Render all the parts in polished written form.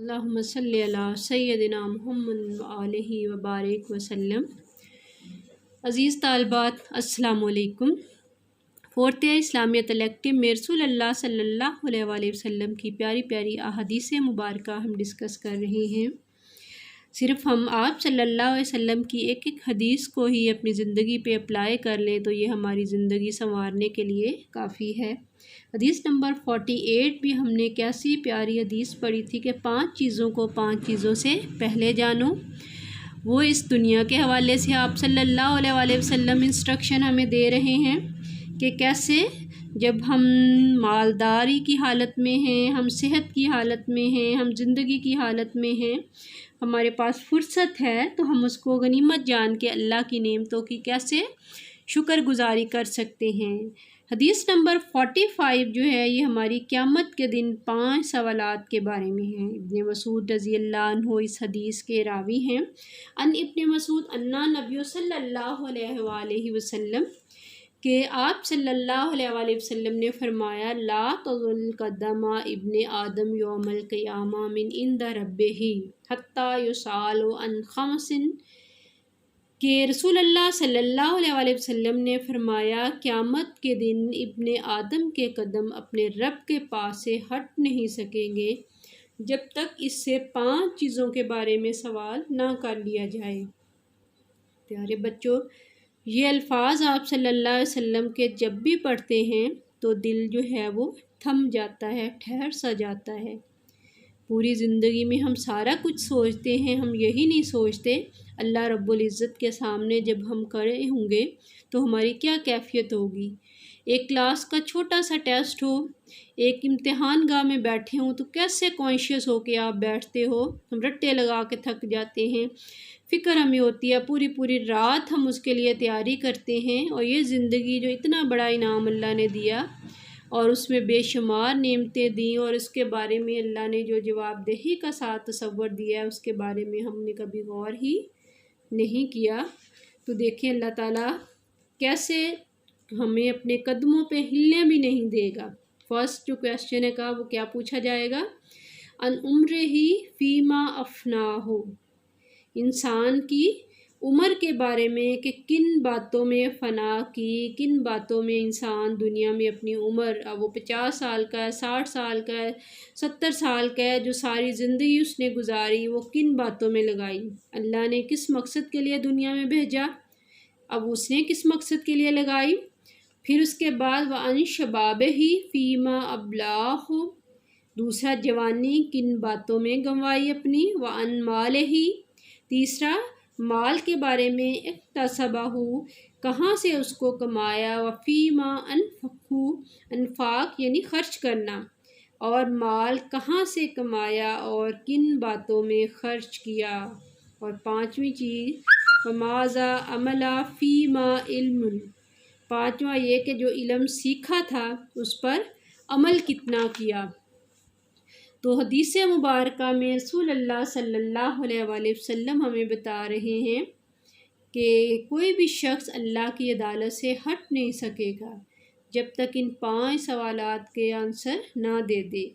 अल्लाहुम्मा सल्ली अला सय्यदिना मुहम्मद व आलिहि व बारिक वसल्लम। अज़ीज़ तालिबात अस्सलामु अलैकुम। फोर्थ ईयर इस्लामिया कलेक्टिव में रसूलुल्लाह सल्लल्लाहु अलैहि वसल्लम की प्यारी प्यारी अहादीस मुबारका हम डिस्कस कर रहे हैं। सिर्फ़ हम आप सल्लल्लाहु अलैहि वसल्लम की एक एक हदीस को ही अपनी ज़िंदगी पे अप्लाई कर लें तो ये हमारी ज़िंदगी संवारने के लिए काफ़ी है। हदीस नंबर 48 भी हमने कैसी प्यारी हदीस पढ़ी थी कि 5 चीज़ों को 5 चीज़ों से पहले जानो। वो इस दुनिया के हवाले से आप सल्लल्लाहु अलैहि वसल्लम इंस्ट्रक्शन हमें दे रहे हैं कि कैसे जब हम मालदारी की हालत में हैं, हम सेहत की हालत में हैं, हम ज़िंदगी की हालत में हैं, हमारे पास फुर्सत है तो हम उसको गनीमत जान के अल्लाह की नेमतों की कैसे शुक्रगुजारी कर सकते हैं। हदीस नंबर 45 जो है ये हमारी क़यामत के दिन 5 सवालात के बारे में है। इब्न मसूद रज़ी अल्लाह अन्हु इस हदीस के रावी हैं। अन इब्न मसूद अन्ना नबी सल्लल्लाहु अलैहि वसल्लम कि आप सल्लल्लाहु अलैहि वसल्लम ने फरमाया ला तज़ुल कदमा इब्न आदम यौमल क़ियामा मिन इंदा रब्बिही हत्ता युसालु अन खमसिन कि रसूलुल्लाह सल्लल्लाहु अलैहि वसल्लम ने फरमाया क़यामत के दिन इब्न आदम के कदम अपने रब के पास से हट नहीं सकेंगे जब तक इससे 5 चीज़ों के बारे में सवाल ना कर लिया जाए। प्यारे बच्चों, ये अल्फाज आप सल्लल्लाहु अलैहि वसल्लम के जब भी पढ़ते हैं तो दिल जो है वो थम जाता है, ठहर सा जाता है। पूरी ज़िंदगी में हम सारा कुछ सोचते हैं, हम यही नहीं सोचते अल्लाह रब्बुल इज़्ज़त के सामने जब हम खड़े होंगे तो हमारी क्या कैफियत होगी। एक क्लास का छोटा सा टेस्ट हो, एक इम्तिहान गाह में बैठे हों तो कैसे कॉन्शियस हो के आप बैठते हो। हम रट्टे लगा के थक जाते हैं, फ़िक्र हमें होती है, पूरी पूरी रात हम उसके लिए तैयारी करते हैं। और ये ज़िंदगी जो इतना बड़ा इनाम अल्लाह ने दिया और उसमें बेशुमार नेमतें दी और इसके बारे में अल्लाह ने जो जवाबदेही का साथ तसव्वुर दिया है उसके बारे में हमने कभी गौर ही नहीं किया। तो देखें अल्लाह ताला कैसे हमें अपने कदमों पे हिलने भी नहीं देगा। फर्स्ट जो क्वेश्चन है का वो क्या पूछा जाएगा, अन उम्र ही फ़ीमा अफना हो, इंसान की उम्र के बारे में कि किन बातों में फ़ना की, किन बातों में इंसान दुनिया में अपनी उम्र, अब वो 50 साल का है, 60 साल का है, 70 साल का है, जो सारी ज़िंदगी उसने गुजारी वो किन बातों में लगाई। अल्लाह ने किस मकसद के लिए दुनिया में भेजा, अब उसने किस मकसद के लिए लगाई। फिर उसके बाद वह अन शबाब ही फ़ीमा अबलाह हो, दूसरा जवानी किन बातों में गंवाई अपनी, व अन माल ही, तीसरा माल के बारे में इक्तसबहू, कहाँ से उसको कमाया, व फ़ीमा अनफ़क़ू, अनफ़ाक यानी खर्च करना, और माल कहाँ से कमाया और किन बातों में खर्च किया। और 5वीं चीज़ वमाज़ा अमला फ़ीमा इल्मुन, 5वां ये कि जो इल्म सीखा था उस पर अमल कितना किया। तो हदीस मुबारका में रसूलुल्लाह सल्लल्लाहु अलैहि वसल्लम हमें बता रहे हैं कि कोई भी शख्स अल्लाह की अदालत से हट नहीं सकेगा जब तक इन 5 सवालात के आंसर ना दे दे।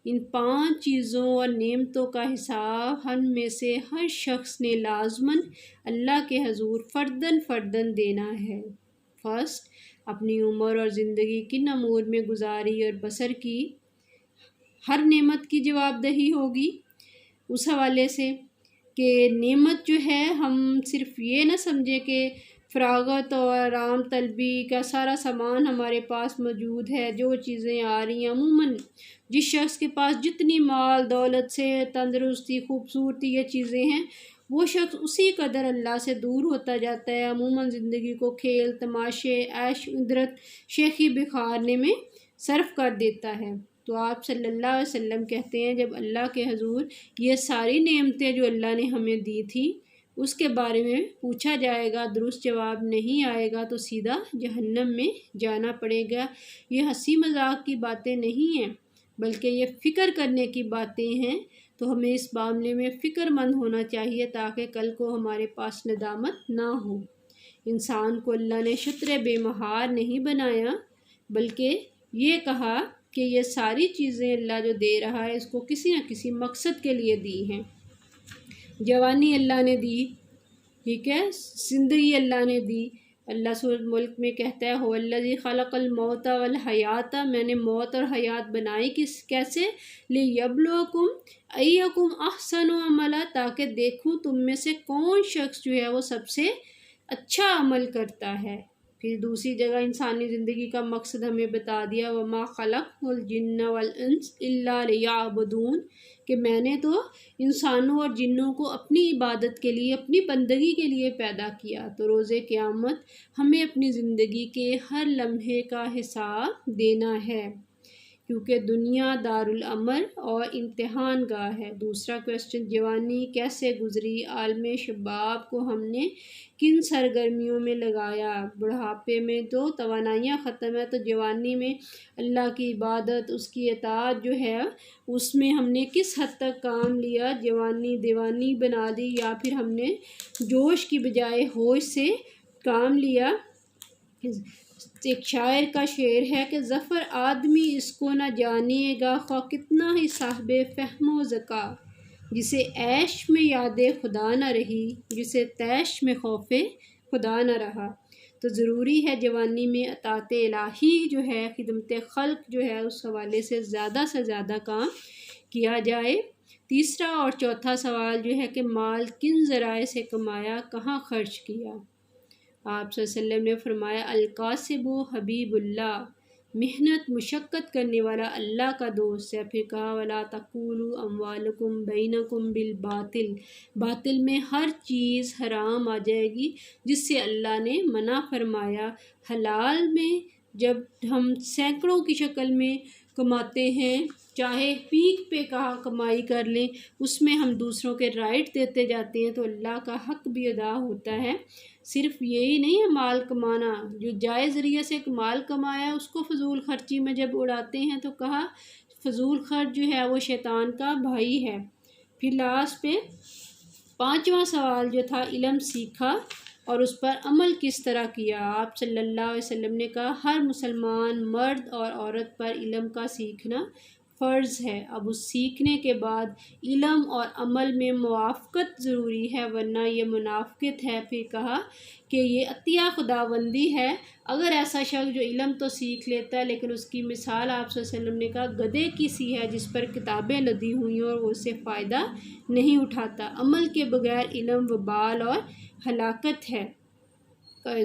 इन 5 चीज़ों और नेमतों का हिसाब हम में से हर शख्स ने लाजमन अल्लाह के हजूर फ़र्दन फ़र्दन देना है। फर्स्ट, अपनी उम्र और ज़िंदगी किन अमूर में गुजारी और बसर की, हर नेमत की जवाबदेही होगी। उस हवाले से कि नेमत जो है हम सिर्फ़ ये ना समझे कि फ़रागत और आराम तलबी का सारा सामान हमारे पास मौजूद है, जो चीज़ें आ रही हैं। अमूमन जिस शख्स के पास जितनी माल दौलत से तंदरुस्ती खूबसूरती ये चीज़ें हैं वो शख्स उसी कदर अल्लाह से दूर होता जाता है। अमूमन ज़िंदगी को खेल तमाशे ऐश उदरत शेखी बिखारने में सर्फ कर देता है। तो आप सल्लल्लाहु अलैहि वसल्लम कहते हैं जब अल्लाह के हजूर ये सारी नेमतें जो अल्लाह ने हमें दी थी उसके बारे में पूछा जाएगा, दुरुस्त जवाब नहीं आएगा तो सीधा जहन्नम में जाना पड़ेगा। ये हंसी मजाक की बातें नहीं हैं बल्कि ये फ़िक्र करने की बातें हैं। तो हमें इस मामले में फ़िक्रमंद होना चाहिए ताकि कल को हमारे पास नदामत ना हो। इंसान को अल्लाह ने शुत्र बेमहार नहीं बनाया बल्कि ये कहा کہ یہ ساری چیزیں اللہ جو دے رہا ہے اس کو کسی نہ کسی مقصد کے لیے دی ہیں۔ جوانی اللہ نے دی، ٹھیک ہے، زندگی اللہ نے دی۔ اللہ سورۃ ملک میں کہتا ہے هو الذی خلق الموت والحیات، میں نے موت اور حیات بنائی کیسے؟ لیبلوکم ایکم احسن عملا، تاکہ دیکھوں تم میں سے کون شخص جو ہے وہ سب سے اچھا عمل کرتا ہے۔ پھر دوسری جگہ انسانی زندگی کا مقصد ہمیں بتا دیا، وما خلقت الجن والانس الا لیعبدون، کہ میں نے تو انسانوں اور جنوں کو اپنی عبادت کے لیے، اپنی بندگی کے لیے پیدا کیا۔ تو روز قیامت ہمیں اپنی زندگی کے ہر لمحے کا حساب دینا ہے، کیونکہ دنیا دارالعمل اور امتحان گاہ ہے۔ دوسرا کویسچن، جوانی کیسے گزری؟ عالم شباب کو ہم نے کن سرگرمیوں میں لگایا؟ بڑھاپے میں تو توانائیاں ختم ہے، تو جوانی میں اللہ کی عبادت، اس کی اطاعت جو ہے اس میں ہم نے کس حد تک کام لیا؟ جوانی دیوانی بنا دی یا پھر ہم نے جوش کی بجائے ہوش سے کام لیا؟ ایک شاعر کا شعر ہے کہ ظفر آدمی اس کو نہ جانے گا، خواہ کتنا ہی صاحب فہم و ذکا، جسے عیش میں یاد خدا نہ رہی، جسے تیش میں خوف خدا نہ رہا۔ تو ضروری ہے جوانی میں اطاعت الہی جو ہے، خدمت خلق جو ہے، اس حوالے سے زیادہ کام کیا جائے۔ تیسرا اور چوتھا سوال جو ہے کہ مال کن ذرائع سے کمایا، کہاں خرچ کیا؟ آپ صلی اللہ علیہ وسلم نے فرمایا القاسب حبیب اللہ، محنت مشقت کرنے والا اللہ کا دوست ہے۔ پھر کہا ولا تاکلوا اموالکم بینکم بالباطل، باطل میں ہر چیز حرام آ جائے گی جس سے اللہ نے منع فرمایا۔ حلال میں جب ہم سینکڑوں کی شکل میں کماتے ہیں، چاہے پیک پہ کہاں کمائی کر لیں، اس میں ہم دوسروں کے رائٹ دیتے جاتے ہیں تو اللہ کا حق بھی ادا ہوتا ہے۔ صرف یہی نہیں ہے مال کمانا، جو جائز ذریعے سے مال کمایا اس کو فضول خرچی میں جب اڑاتے ہیں تو کہا فضول خرچ جو ہے وہ شیطان کا بھائی ہے۔ پھر لاسٹ پہ پانچواں سوال جو تھا، علم سیکھا اور اس پر عمل کس طرح کیا؟ آپ صلی اللہ علیہ وسلم نے کہا ہر مسلمان مرد اور عورت پر علم کا سیکھنا فرض ہے۔ اب اس سیکھنے کے بعد علم اور عمل میں موافقت ضروری ہے، ورنہ یہ منافقت ہے۔ پھر کہا کہ یہ عطیہ خداوندی ہے۔ اگر ایسا شخص جو علم تو سیکھ لیتا ہے لیکن اس کی مثال آپ صلی اللہ علیہ وسلم نے کہا گدھے کی سی ہے جس پر کتابیں لدی ہوئی ہیں اور وہ اسے فائدہ نہیں اٹھاتا۔ عمل کے بغیر علم وبال اور ہلاکت ہے۔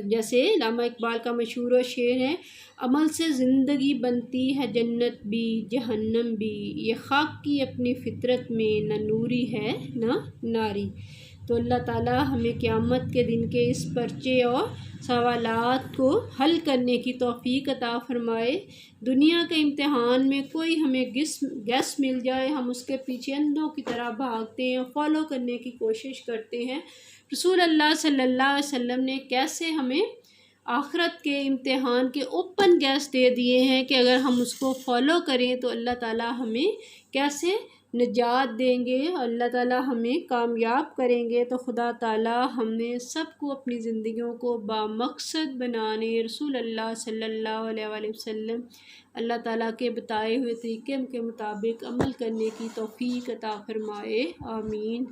جیسے علامہ اقبال کا مشہور و شعر ہے، عمل سے زندگی بنتی ہے جنت بھی جہنم بھی، یہ خاک کی اپنی فطرت میں نہ نوری ہے نہ ناری۔ تو اللہ تعالیٰ ہمیں قیامت کے دن کے اس پرچے اور سوالات کو حل کرنے کی توفیق عطا فرمائے۔ دنیا کے امتحان میں کوئی ہمیں گیس مل جائے، ہم اس کے پیچھے اندھوں کی طرح بھاگتے ہیں، فالو کرنے کی کوشش کرتے ہیں۔ رسول اللہ صلی اللہ علیہ وسلم نے کیسے ہمیں آخرت کے امتحان کے اوپن گیس دے دیے ہیں کہ اگر ہم اس کو فالو کریں تو اللہ تعالیٰ ہمیں کیسے نجات دیں گے، اللہ تعالیٰ ہمیں کامیاب کریں گے۔ تو خدا تعالیٰ ہم نے سب کو اپنی زندگیوں کو بامقصد بنانے، رسول اللہ صلی اللہ علیہ وآلہ وسلم اللہ تعالیٰ کے بتائے ہوئے طریقے کے مطابق عمل کرنے کی توفیق عطا فرمائے، آمین۔